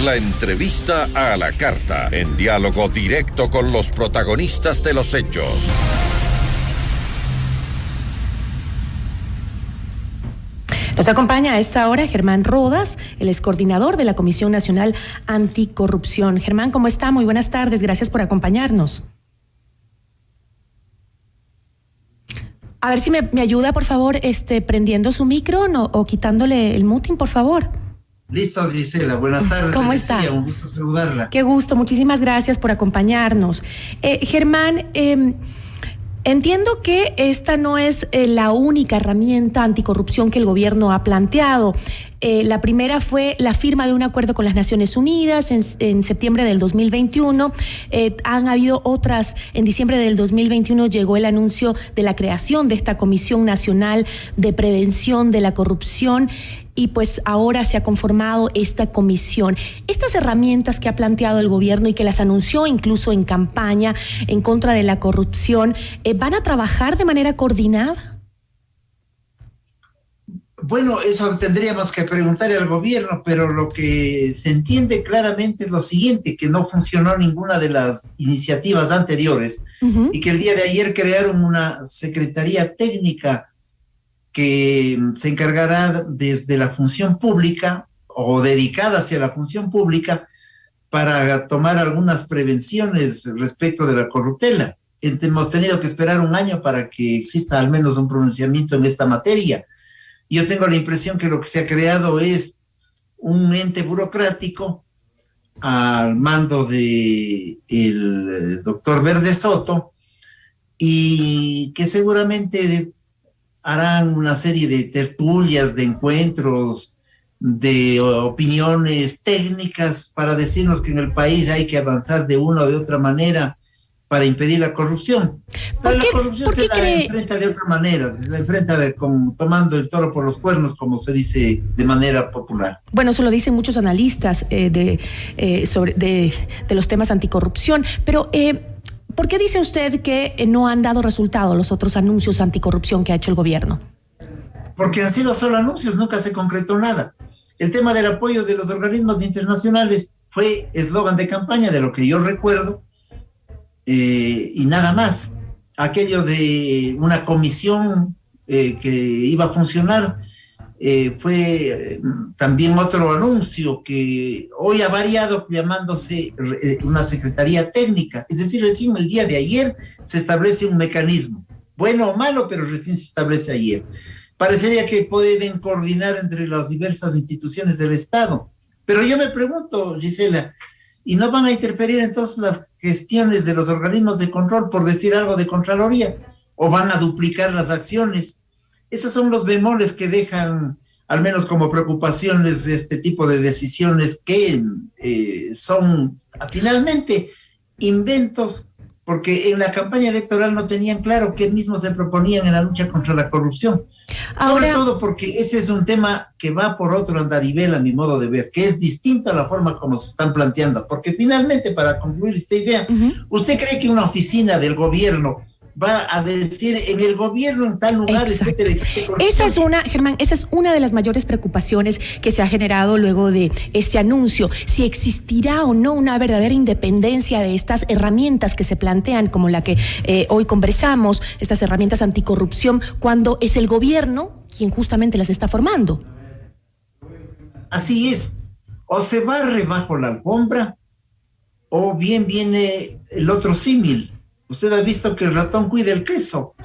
La entrevista a la carta, en diálogo directo con los protagonistas de los hechos. Nos acompaña a esta hora Germán Rodas, el excoordinador de la Comisión Nacional Anticorrupción. Germán, ¿cómo está? Muy buenas tardes, gracias por acompañarnos. A ver si me ayuda, por favor, prendiendo su micro o quitándole el muting, por favor. Listo, Gisela. Buenas tardes. ¿Cómo está? Un gusto saludarla. Qué gusto, muchísimas gracias por acompañarnos. Germán, entiendo que esta no es la única herramienta anticorrupción que el gobierno ha planteado. La primera fue la firma de un acuerdo con las Naciones Unidas en septiembre del 2021. Han habido otras. En diciembre del 2021 llegó el anuncio de la creación de esta Comisión Nacional de Prevención de la Corrupción. Y pues ahora se ha conformado esta comisión. Estas herramientas que ha planteado el gobierno y que las anunció incluso en campaña en contra de la corrupción, ¿van a trabajar de manera coordinada? Bueno, eso tendríamos que preguntarle al gobierno, pero lo que se entiende claramente es lo siguiente, que no funcionó ninguna de las iniciativas anteriores y que el día de ayer crearon una secretaría técnica que se encargará desde la función pública o dedicada hacia la función pública para tomar algunas prevenciones respecto de la corruptela. Hemos tenido que esperar un año para que exista al menos un pronunciamiento en esta materia. Yo tengo la impresión que lo que se ha creado es un ente burocrático al mando de el doctor Verde Soto y que seguramente harán una serie de tertulias, de encuentros, de opiniones técnicas para decirnos que en el país hay que avanzar de una o de otra manera para impedir la corrupción. Pero la corrupción se la enfrenta de otra manera, se la enfrenta tomando el toro por los cuernos, como se dice de manera popular. Bueno, eso lo dicen muchos analistas de los temas anticorrupción, pero ¿por qué dice usted que no han dado resultado los otros anuncios anticorrupción que ha hecho el gobierno? Porque han sido solo anuncios, nunca se concretó nada. El tema del apoyo de los organismos internacionales fue eslogan de campaña, de lo que yo recuerdo, y nada más. Aquello de una comisión que iba a funcionar fue también otro anuncio que hoy ha variado llamándose una secretaría técnica. Es decir, recién el día de ayer se establece un mecanismo, bueno o malo, pero recién se establece ayer. Parecería que pueden coordinar entre las diversas instituciones del Estado. Pero yo me pregunto, Gisela, ¿y no van a interferir entonces las gestiones de los organismos de control, por decir algo, de Contraloría? ¿O van a duplicar las acciones? Esos son los bemoles que dejan, al menos como preocupaciones, de este tipo de decisiones que son finalmente inventos, porque en la campaña electoral no tenían claro qué mismos se proponían en la lucha contra la corrupción. Sobre todo porque ese es un tema que va por otro andarivel, a mi modo de ver, que es distinto a la forma como se están planteando. Porque finalmente, para concluir esta idea, ¿usted cree que una oficina del gobierno va a decir en el gobierno en tal lugar, etcétera, etcétera? Esa es una, Germán, esa es una de las mayores preocupaciones que se ha generado luego de este anuncio. Si existirá o no una verdadera independencia de estas herramientas que se plantean, como la que hoy conversamos, estas herramientas anticorrupción, cuando es el gobierno quien justamente las está formando. Así es. O se barre bajo la alfombra, o bien viene el otro símil. Usted ha visto que el ratón cuida el queso.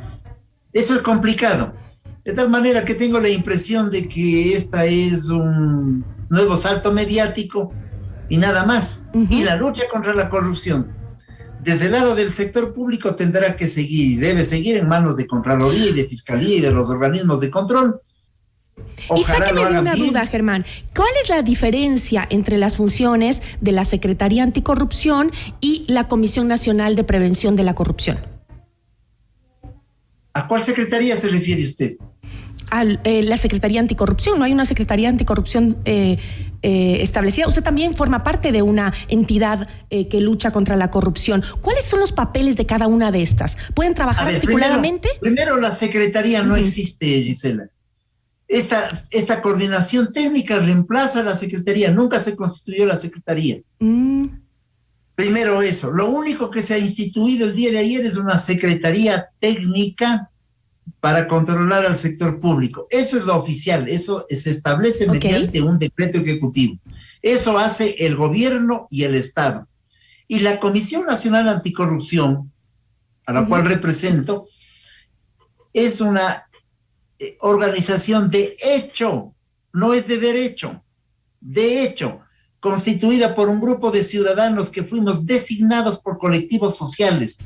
Eso es complicado. De tal manera que tengo la impresión de que esta es un nuevo salto mediático y nada más. Y la lucha contra la corrupción, desde el lado del sector público, tendrá que seguir y debe seguir en manos de Contraloría y de Fiscalía y de los organismos de control. Ojalá. Y sáqueme de una duda, Germán. ¿Cuál es la diferencia entre las funciones de la Secretaría Anticorrupción y la Comisión Nacional de Prevención de la Corrupción? ¿A cuál secretaría se refiere usted? A la Secretaría Anticorrupción. ¿No hay una Secretaría Anticorrupción establecida? Usted también forma parte de una entidad que lucha contra la corrupción. ¿Cuáles son los papeles de cada una de estas? ¿Pueden trabajar articuladamente? Primero, la Secretaría no existe, Gisela. Esta coordinación técnica reemplaza a la Secretaría, nunca se constituyó la Secretaría. Primero eso, lo único que se ha instituido el día de ayer es una Secretaría Técnica para controlar al sector público. Eso es lo oficial, eso se establece mediante un decreto ejecutivo. Eso hace el gobierno y el Estado. Y la Comisión Nacional Anticorrupción, a la cual represento, es una organización de hecho, no es de derecho, de hecho, constituida por un grupo de ciudadanos que fuimos designados por colectivos sociales,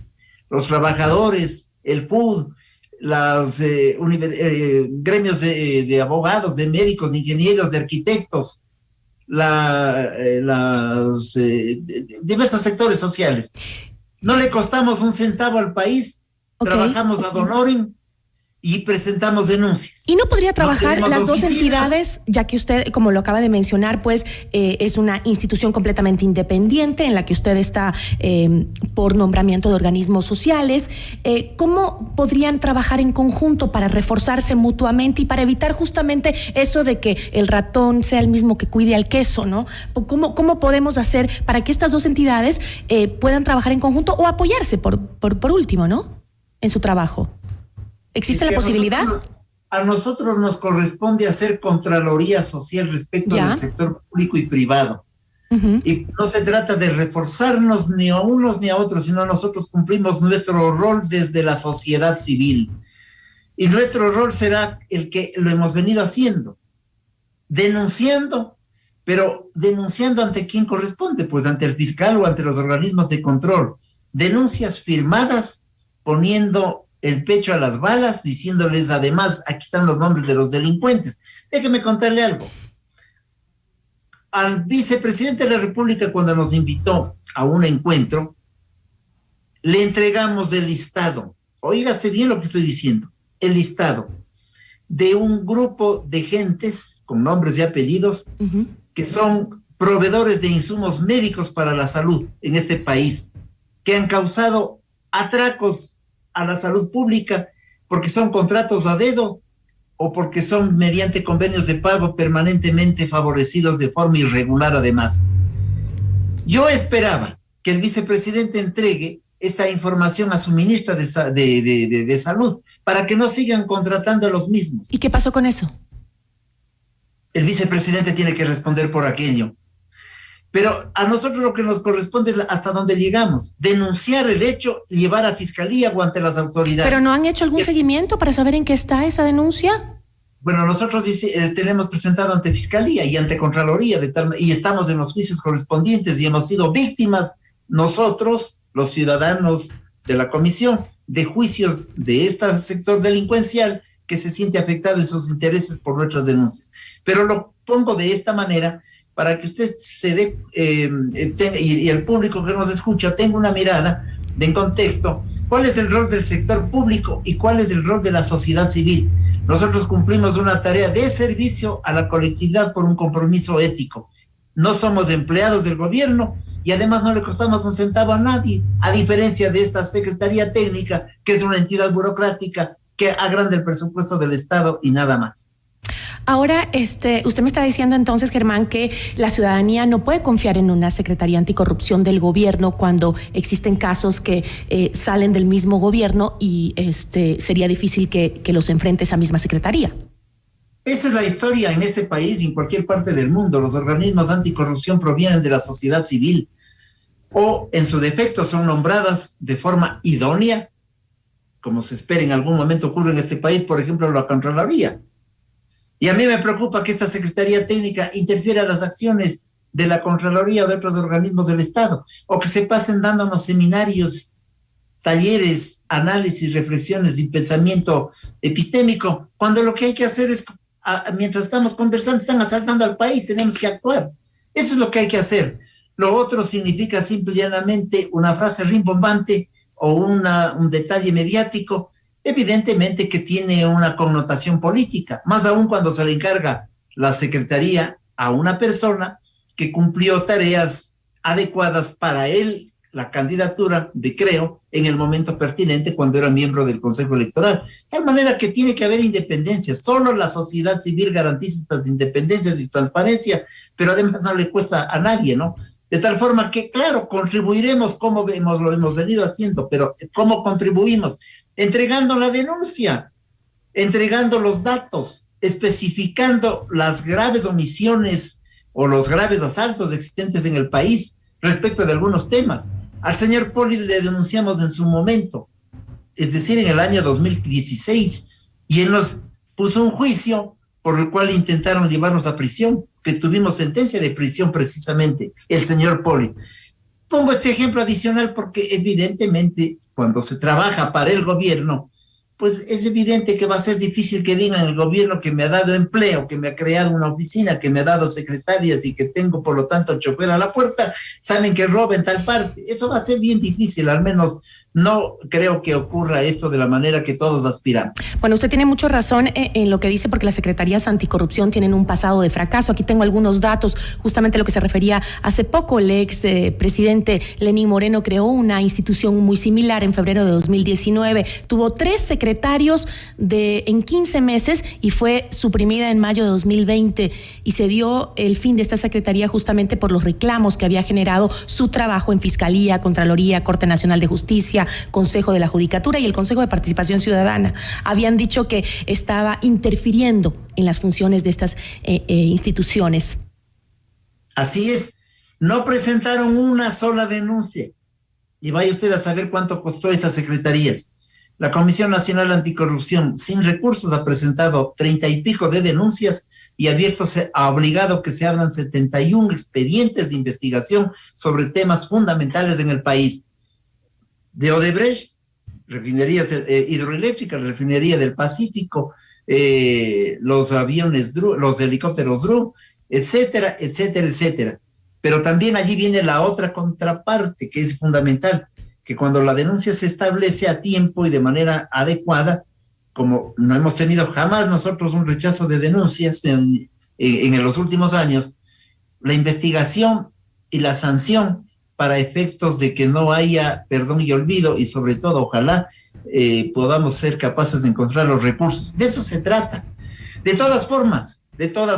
los trabajadores, el PUD, los gremios de abogados, de médicos, de ingenieros, de arquitectos, diversos sectores sociales. No le costamos un centavo al país, trabajamos ad honorem y presentamos denuncias. ¿Y no podría trabajar las dos entidades, ya que usted, como lo acaba de mencionar, pues es una institución completamente independiente en la que usted está por nombramiento de organismos sociales? ¿Cómo podrían trabajar en conjunto para reforzarse mutuamente y para evitar justamente eso de que el ratón sea el mismo que cuide al queso, ¿no? ¿Cómo podemos hacer para que estas dos entidades puedan trabajar en conjunto o apoyarse por último, ¿no? En su trabajo. ¿Existe la posibilidad? A nosotros nos corresponde hacer contraloría social respecto del sector público y privado. Y no se trata de reforzarnos ni a unos ni a otros, sino nosotros cumplimos nuestro rol desde la sociedad civil. Y nuestro rol será el que lo hemos venido haciendo, denunciando, pero denunciando ante quién corresponde, pues ante el fiscal o ante los organismos de control. Denuncias firmadas, poniendo el pecho a las balas, diciéndoles además, aquí están los nombres de los delincuentes. Déjeme contarle algo. Al vicepresidente de la República, cuando nos invitó a un encuentro, le entregamos el listado, oígase bien lo que estoy diciendo, el listado de un grupo de gentes con nombres y apellidos que son proveedores de insumos médicos para la salud en este país, que han causado atracos a la salud pública porque son contratos a dedo o porque son mediante convenios de pago permanentemente favorecidos de forma irregular además. Yo esperaba que el vicepresidente entregue esta información a su ministra de Salud para que no sigan contratando a los mismos. ¿Y qué pasó con eso? El vicepresidente tiene que responder por aquello. Pero a nosotros lo que nos corresponde es hasta donde llegamos, denunciar el hecho, llevar a fiscalía o ante las autoridades. ¿Pero no han hecho algún seguimiento para saber en qué está esa denuncia? Bueno, nosotros tenemos presentado ante fiscalía y ante contraloría y estamos en los juicios correspondientes y hemos sido víctimas nosotros, los ciudadanos de la comisión, de juicios de este sector delincuencial que se siente afectado en sus intereses por nuestras denuncias. Pero lo pongo de esta manera para que usted se dé, y el público que nos escucha tenga una mirada en contexto, cuál es el rol del sector público y cuál es el rol de la sociedad civil. Nosotros cumplimos una tarea de servicio a la colectividad por un compromiso ético. No somos empleados del gobierno y además no le costamos un centavo a nadie, a diferencia de esta Secretaría Técnica, que es una entidad burocrática que agranda el presupuesto del Estado y nada más. Ahora, usted me está diciendo entonces, Germán, que la ciudadanía no puede confiar en una Secretaría Anticorrupción del gobierno cuando existen casos que salen del mismo gobierno y sería difícil que los enfrente esa misma Secretaría. Esa es la historia en este país y en cualquier parte del mundo. Los organismos anticorrupción provienen de la sociedad civil o, en su defecto, son nombradas de forma idónea, como se espera en algún momento ocurre en este país, por ejemplo, la Contraloría. Y a mí me preocupa que esta Secretaría Técnica interfiera en las acciones de la Contraloría o de otros organismos del Estado, o que se pasen dándonos seminarios, talleres, análisis, reflexiones y pensamiento epistémico, cuando lo que hay que hacer es, mientras estamos conversando, están asaltando al país, tenemos que actuar. Eso es lo que hay que hacer. Lo otro significa simple y llanamente una frase rimbombante o un detalle mediático, evidentemente que tiene una connotación política, más aún cuando se le encarga la Secretaría a una persona que cumplió tareas adecuadas para él, la candidatura de Creo en el momento pertinente cuando era miembro del Consejo Electoral. De tal manera que tiene que haber independencia. Solo la sociedad civil garantiza estas independencias y transparencia, pero además no le cuesta a nadie, ¿no? De tal forma que, claro, contribuiremos como lo hemos venido haciendo, pero ¿cómo contribuimos? Entregando la denuncia, entregando los datos, especificando las graves omisiones o los graves asaltos existentes en el país respecto de algunos temas. Al señor Poli le denunciamos en su momento, es decir, en el año 2016, y él nos puso un juicio por el cual intentaron llevarnos a prisión, que tuvimos sentencia de prisión precisamente, el señor Poli. Pongo este ejemplo adicional porque evidentemente cuando se trabaja para el gobierno, pues es evidente que va a ser difícil que digan el gobierno que me ha dado empleo, que me ha creado una oficina, que me ha dado secretarias y que tengo por lo tanto chofer a la puerta, saben que roba en tal parte. Eso va a ser bien difícil, al menos no creo que ocurra esto de la manera que todos aspiran. Bueno, usted tiene mucha razón en lo que dice, porque las secretarías anticorrupción tienen un pasado de fracaso. Aquí tengo algunos datos, justamente lo que se refería hace poco. El ex presidente Lenín Moreno creó una institución muy similar en febrero de 2019. Tuvo 3 secretarios en 15 meses y fue suprimida en mayo de 2020. Y se dio el fin de esta secretaría justamente por los reclamos que había generado su trabajo en Fiscalía, Contraloría, Corte Nacional de Justicia, Consejo de la Judicatura y el Consejo de Participación Ciudadana. Habían dicho que estaba interfiriendo en las funciones de estas instituciones. Así es, no presentaron una sola denuncia. Y vaya usted a saber cuánto costó esas secretarías. La Comisión Nacional Anticorrupción, sin recursos, ha presentado 30 y pico de denuncias y ha obligado que se abran 71 expedientes de investigación sobre temas fundamentales en el país. De Odebrecht, refinerías hidroeléctricas, refinería del Pacífico, los aviones Dru, los helicópteros Dru, etcétera, etcétera, etcétera. Pero también allí viene la otra contraparte que es fundamental, que cuando la denuncia se establece a tiempo y de manera adecuada, como no hemos tenido jamás nosotros un rechazo de denuncias en los últimos años, la investigación y la sanción para efectos de que no haya perdón y olvido, y sobre todo, ojalá podamos ser capaces de encontrar los recursos. De eso se trata. De todas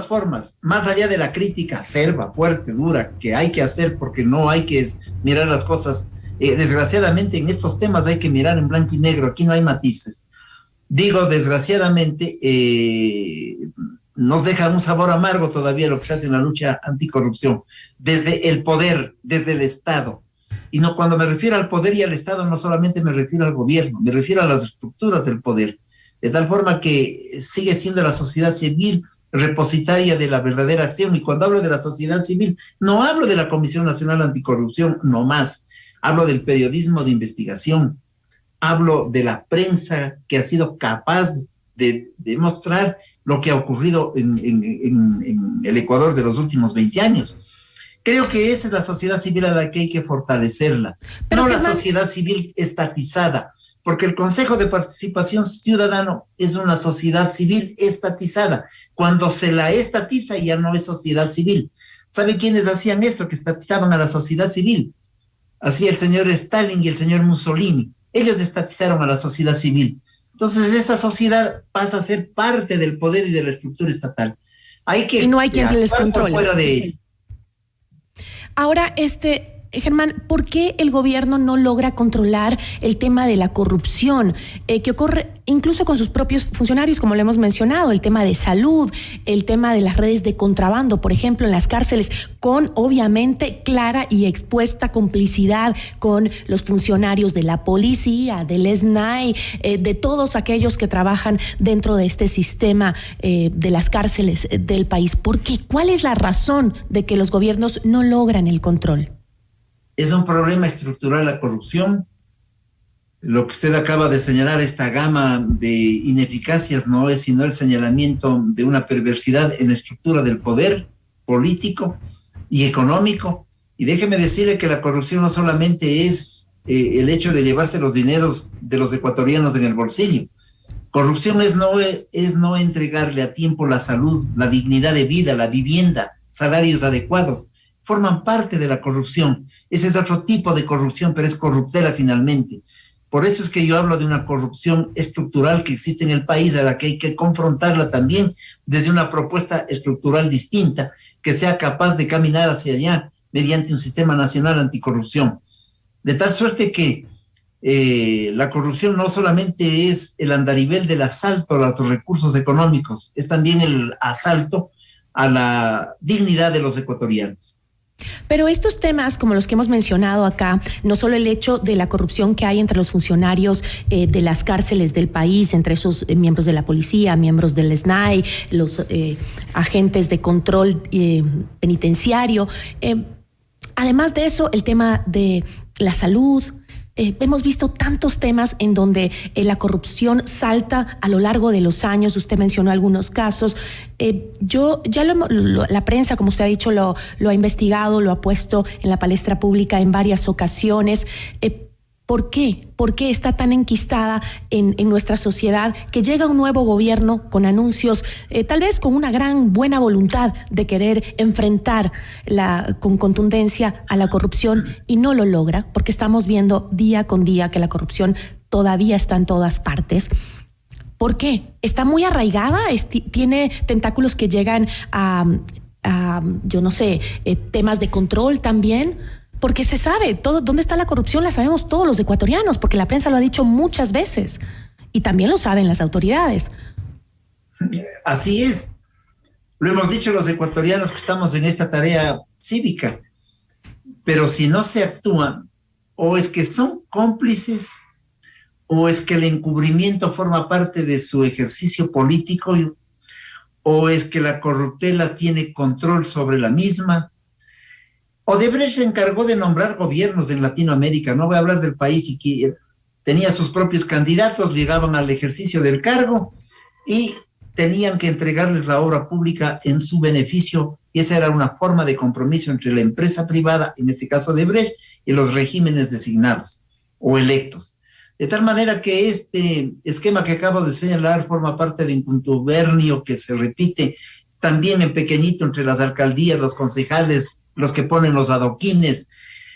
formas, más allá de la crítica acerba, fuerte, dura, que hay que hacer porque no hay que mirar las cosas, desgraciadamente en estos temas hay que mirar en blanco y negro, aquí no hay matices. Digo, desgraciadamente, nos deja un sabor amargo todavía lo que se hace en la lucha anticorrupción, desde el poder, desde el Estado. Y no, cuando me refiero al poder y al Estado, no solamente me refiero al gobierno, me refiero a las estructuras del poder, de tal forma que sigue siendo la sociedad civil repositaria de la verdadera acción. Y cuando hablo de la sociedad civil, no hablo de la Comisión Nacional Anticorrupción, no más, hablo del periodismo de investigación, hablo de la prensa que ha sido capaz de demostrar lo que ha ocurrido en el Ecuador de los últimos 20 años. Creo que esa es la sociedad civil a la que hay que fortalecerla, pero no la sociedad civil estatizada, porque el Consejo de Participación Ciudadana es una sociedad civil estatizada. Cuando se la estatiza ya no es sociedad civil. ¿Sabe quiénes hacían eso? Que estatizaban a la sociedad civil. Hacía el señor Stalin y el señor Mussolini. Ellos estatizaron a la sociedad civil. Entonces esa sociedad pasa a ser parte del poder y de la estructura estatal. Y no hay quien les controle. Fuera de él. Ahora, Germán, ¿por qué el gobierno no logra controlar el tema de la corrupción que ocurre incluso con sus propios funcionarios, como lo hemos mencionado, el tema de salud, el tema de las redes de contrabando, por ejemplo, en las cárceles, con obviamente clara y expuesta complicidad con los funcionarios de la policía, del SNAI, de todos aquellos que trabajan dentro de este sistema de las cárceles del país? ¿Por qué? ¿Cuál es la razón de que los gobiernos no logran el control? Es un problema estructural la corrupción. Lo que usted acaba de señalar, esta gama de ineficacias, no es sino el señalamiento de una perversidad en la estructura del poder político y económico. Y déjeme decirle que la corrupción no solamente es el hecho de llevarse los dineros de los ecuatorianos en el bolsillo. Corrupción es no entregarle a tiempo la salud, la dignidad de vida, la vivienda, salarios adecuados, forman parte de la corrupción. Ese es otro tipo de corrupción, pero es corruptela finalmente. Por eso es que yo hablo de una corrupción estructural que existe en el país, a la que hay que confrontarla también desde una propuesta estructural distinta, que sea capaz de caminar hacia allá mediante un sistema nacional anticorrupción. De tal suerte que la corrupción no solamente es el andarivel del asalto a los recursos económicos, es también el asalto a la dignidad de los ecuatorianos. Pero estos temas, como los que hemos mencionado acá, no solo el hecho de la corrupción que hay entre los funcionarios de las cárceles del país, entre esos miembros de la policía, miembros del SNAI, los agentes de control penitenciario. Además de eso, el tema de la salud. Hemos visto tantos temas en donde la corrupción salta a lo largo de los años. Usted mencionó algunos casos. La prensa, como usted ha dicho, lo ha investigado, lo ha puesto en la palestra pública en varias ocasiones. ¿Por qué? ¿Por qué está tan enquistada en nuestra sociedad que llega un nuevo gobierno con anuncios, tal vez con una gran buena voluntad de querer enfrentar con contundencia a la corrupción y no lo logra? Porque estamos viendo día con día que la corrupción todavía está en todas partes. ¿Por qué? ¿Está muy arraigada? ¿Tiene tentáculos que llegan a yo no sé, temas de control también? Porque se sabe, dónde está la corrupción la sabemos todos los ecuatorianos, porque la prensa lo ha dicho muchas veces y también lo saben las autoridades. Así es. Lo hemos dicho los ecuatorianos que estamos en esta tarea cívica, pero si no se actúa, o es que son cómplices, o es que el encubrimiento forma parte de su ejercicio político, o es que la corruptela tiene control sobre la misma. Odebrecht se encargó de nombrar gobiernos en Latinoamérica, no voy a hablar del país, y que tenía sus propios candidatos, llegaban al ejercicio del cargo y tenían que entregarles la obra pública en su beneficio, y esa era una forma de compromiso entre la empresa privada, en este caso Odebrecht, y los regímenes designados o electos. De tal manera que este esquema que acabo de señalar forma parte de un contubernio que se repite también en pequeñito entre las alcaldías, los concejales, los que ponen los adoquines,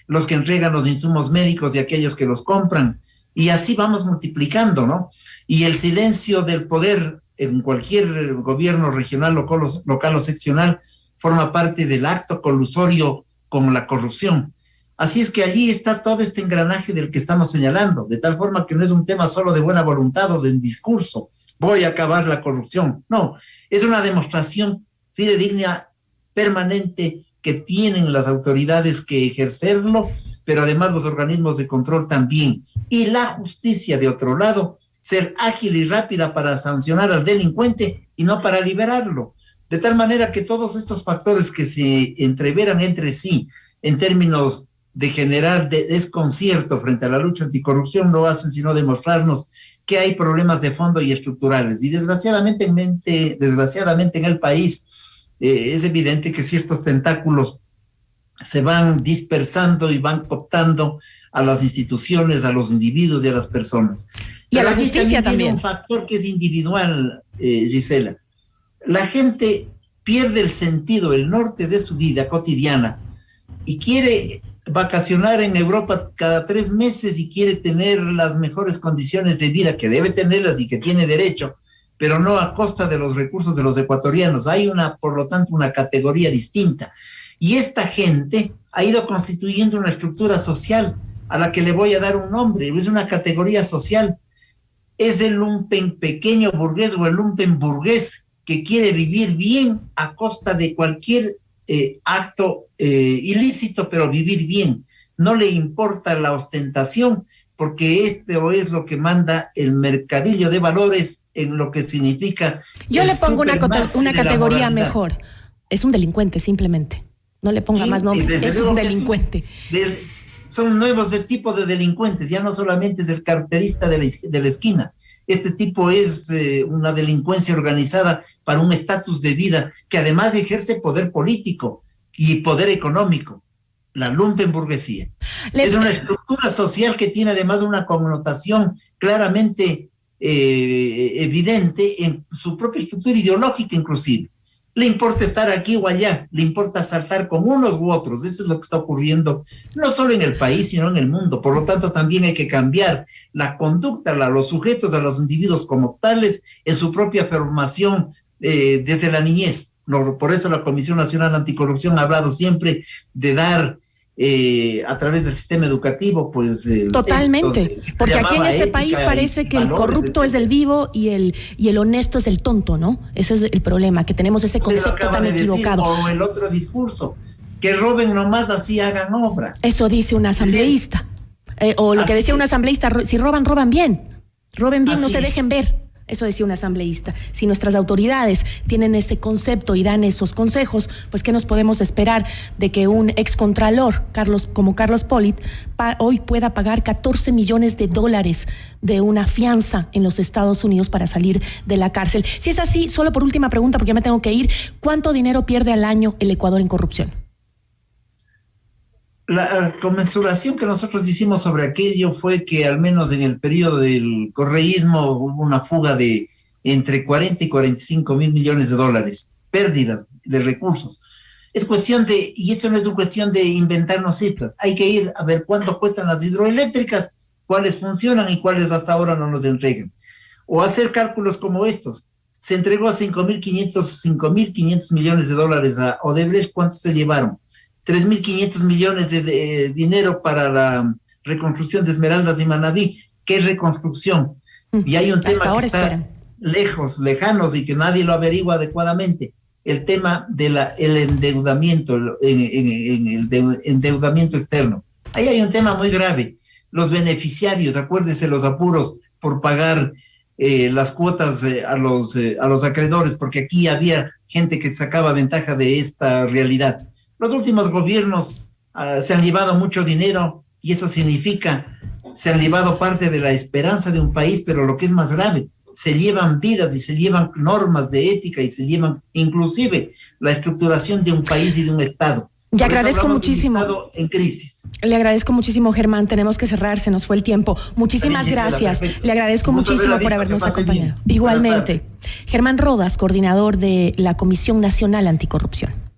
los que entregan los insumos médicos y aquellos que los compran. Y así vamos multiplicando, ¿no? Y el silencio del poder en cualquier gobierno regional, local o seccional forma parte del acto colusorio con la corrupción. Así es que allí está todo este engranaje del que estamos señalando, de tal forma que no es un tema solo de buena voluntad o de un discurso, voy a acabar la corrupción. No, es una demostración fidedigna, permanente, que tienen las autoridades que ejercerlo, pero además los organismos de control también. Y la justicia, de otro lado, ser ágil y rápida para sancionar al delincuente y no para liberarlo. De tal manera que todos estos factores que se entreveran entre sí en términos de generar desconcierto frente a la lucha anticorrupción no hacen sino demostrarnos que hay problemas de fondo y estructurales. Y desgraciadamente en el país es evidente que ciertos tentáculos se van dispersando y van cooptando a las instituciones, a los individuos y a las personas. Y a la justicia también. Tiene un factor que es individual, Gisela. La gente pierde el sentido, el norte de su vida cotidiana y quiere vacacionar en Europa cada 3 meses y quiere tener las mejores condiciones de vida, que debe tenerlas y que tiene derecho, pero no a costa de los recursos de los ecuatorianos. Hay por lo tanto, una categoría distinta. Y esta gente ha ido constituyendo una estructura social a la que le voy a dar un nombre. Es una categoría social. Es el lumpen pequeño burgués o el lumpen burgués que quiere vivir bien a costa de cualquier acto ilícito, pero vivir bien. No le importa la ostentación, porque esto es lo que manda el mercadillo de valores en lo que significa. Yo le pongo una categoría mejor. Es un delincuente, simplemente. No le ponga más nombre. Es un delincuente. Son nuevos tipos de delincuentes. Ya no solamente es el carterista de la esquina. Este tipo es una delincuencia organizada para un estatus de vida que además ejerce poder político y poder económico. La lumpenburguesía. Es una estructura social que tiene además una connotación claramente evidente en su propia estructura ideológica inclusive. Le importa estar aquí o allá, le importa saltar con unos u otros. Eso es lo que está ocurriendo, no solo en el país, sino en el mundo. Por lo tanto, también hay que cambiar la conducta a los sujetos, a los individuos como tales, en su propia formación desde la niñez. Por eso la Comisión Nacional Anticorrupción ha hablado siempre de dar a través del sistema educativo, pues... Totalmente, porque aquí en este país parece que el corrupto es el vivo y el honesto es el tonto, ¿no? Ese es el problema, que tenemos ese concepto tan equivocado. O el otro discurso, que roben nomás, así hagan obra. Eso dice un asambleísta. O lo que decía un asambleísta, si roban, roban bien. Roben bien, no se dejen ver. Eso decía un asambleísta. Si nuestras autoridades tienen ese concepto y dan esos consejos, pues ¿qué nos podemos esperar de que un excontralor como Carlos Pollitt hoy pueda pagar $14 millones de una fianza en los Estados Unidos para salir de la cárcel? Si es así, solo por última pregunta, porque ya me tengo que ir, ¿cuánto dinero pierde al año el Ecuador en corrupción? La conmensuración que nosotros hicimos sobre aquello fue que al menos en el periodo del correísmo hubo una fuga de entre 40 y 45 mil millones de dólares, pérdidas de recursos. Es cuestión de, y eso no es una cuestión de inventarnos cifras, hay que ir a ver cuánto cuestan las hidroeléctricas, cuáles funcionan y cuáles hasta ahora no nos entregan. O hacer cálculos como estos. Se entregó a 5.500 millones de dólares a Odebrecht, ¿cuántos se llevaron? 3.500 millones de dinero para la reconstrucción de Esmeraldas y Manabí. ¿Qué reconstrucción? Y hay un tema que está lejanos y que nadie lo averigua adecuadamente. El tema del endeudamiento, el endeudamiento externo. Ahí hay un tema muy grave. Los beneficiarios, acuérdese los apuros por pagar las cuotas a los acreedores, porque aquí había gente que sacaba ventaja de esta realidad. Los últimos gobiernos se han llevado mucho dinero y eso significa, se han llevado parte de la esperanza de un país, pero lo que es más grave, se llevan vidas y se llevan normas de ética y se llevan inclusive la estructuración de un país y de un Estado. Le agradezco muchísimo. En crisis. Le agradezco muchísimo, Germán. Tenemos que cerrar, se nos fue el tiempo. Muchísimas gracias. Le agradezco muchísimo por habernos acompañado. Igualmente. Germán Rodas, coordinador de la Comisión Nacional Anticorrupción.